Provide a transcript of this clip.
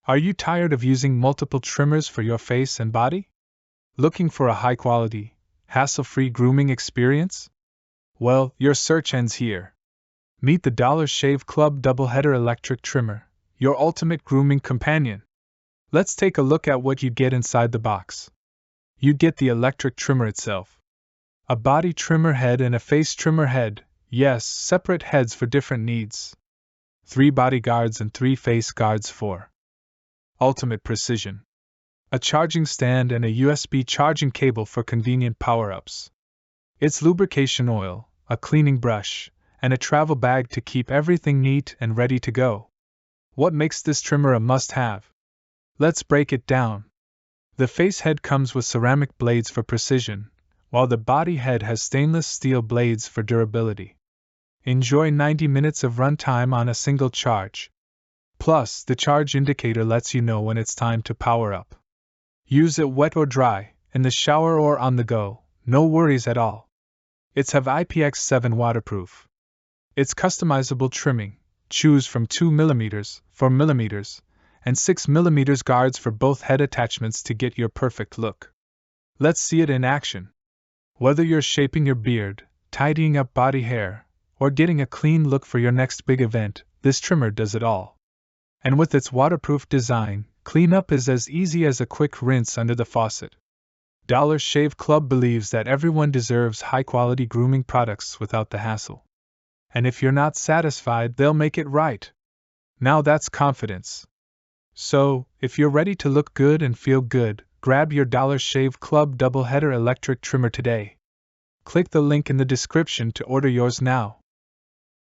Are you tired of using multiple trimmers for your face and body? Looking for a high-quality, hassle-free grooming experience? Well, your search ends here. Meet the Dollar Shave Club Doubleheader Electric Trimmer, your ultimate grooming companion. Let's take a look at what you get inside the box. You get the electric trimmer itself. A body trimmer head and a face trimmer head, yes, separate heads for different needs. 3 body guards and 3 face guards for ultimate precision. A charging stand and a USB charging cable for convenient power-ups. It's lubrication oil, a cleaning brush, and a travel bag to keep everything neat and ready to go. What makes this trimmer a must-have? Let's break it down. The face head comes with ceramic blades for precision, while the body head has stainless steel blades for durability. Enjoy 90 minutes of runtime on a single charge. Plus, the charge indicator lets you know when it's time to power up. Use it wet or dry, in the shower or on the go, no worries at all. It's have IPX7 waterproof. It's customizable trimming, choose from 2mm, 4mm, and 6mm guards for both head attachments to get your perfect look. Let's see it in action. Whether you're shaping your beard, tidying up body hair, or getting a clean look for your next big event, this trimmer does it all. And with its waterproof design, cleanup is as easy as a quick rinse under the faucet. Dollar Shave Club believes that everyone deserves high-quality grooming products without the hassle. And if you're not satisfied, they'll make it right. Now that's confidence. So, if you're ready to look good and feel good, grab your Dollar Shave Club Doubleheader Electric Trimmer today. Click the link in the description to order yours now.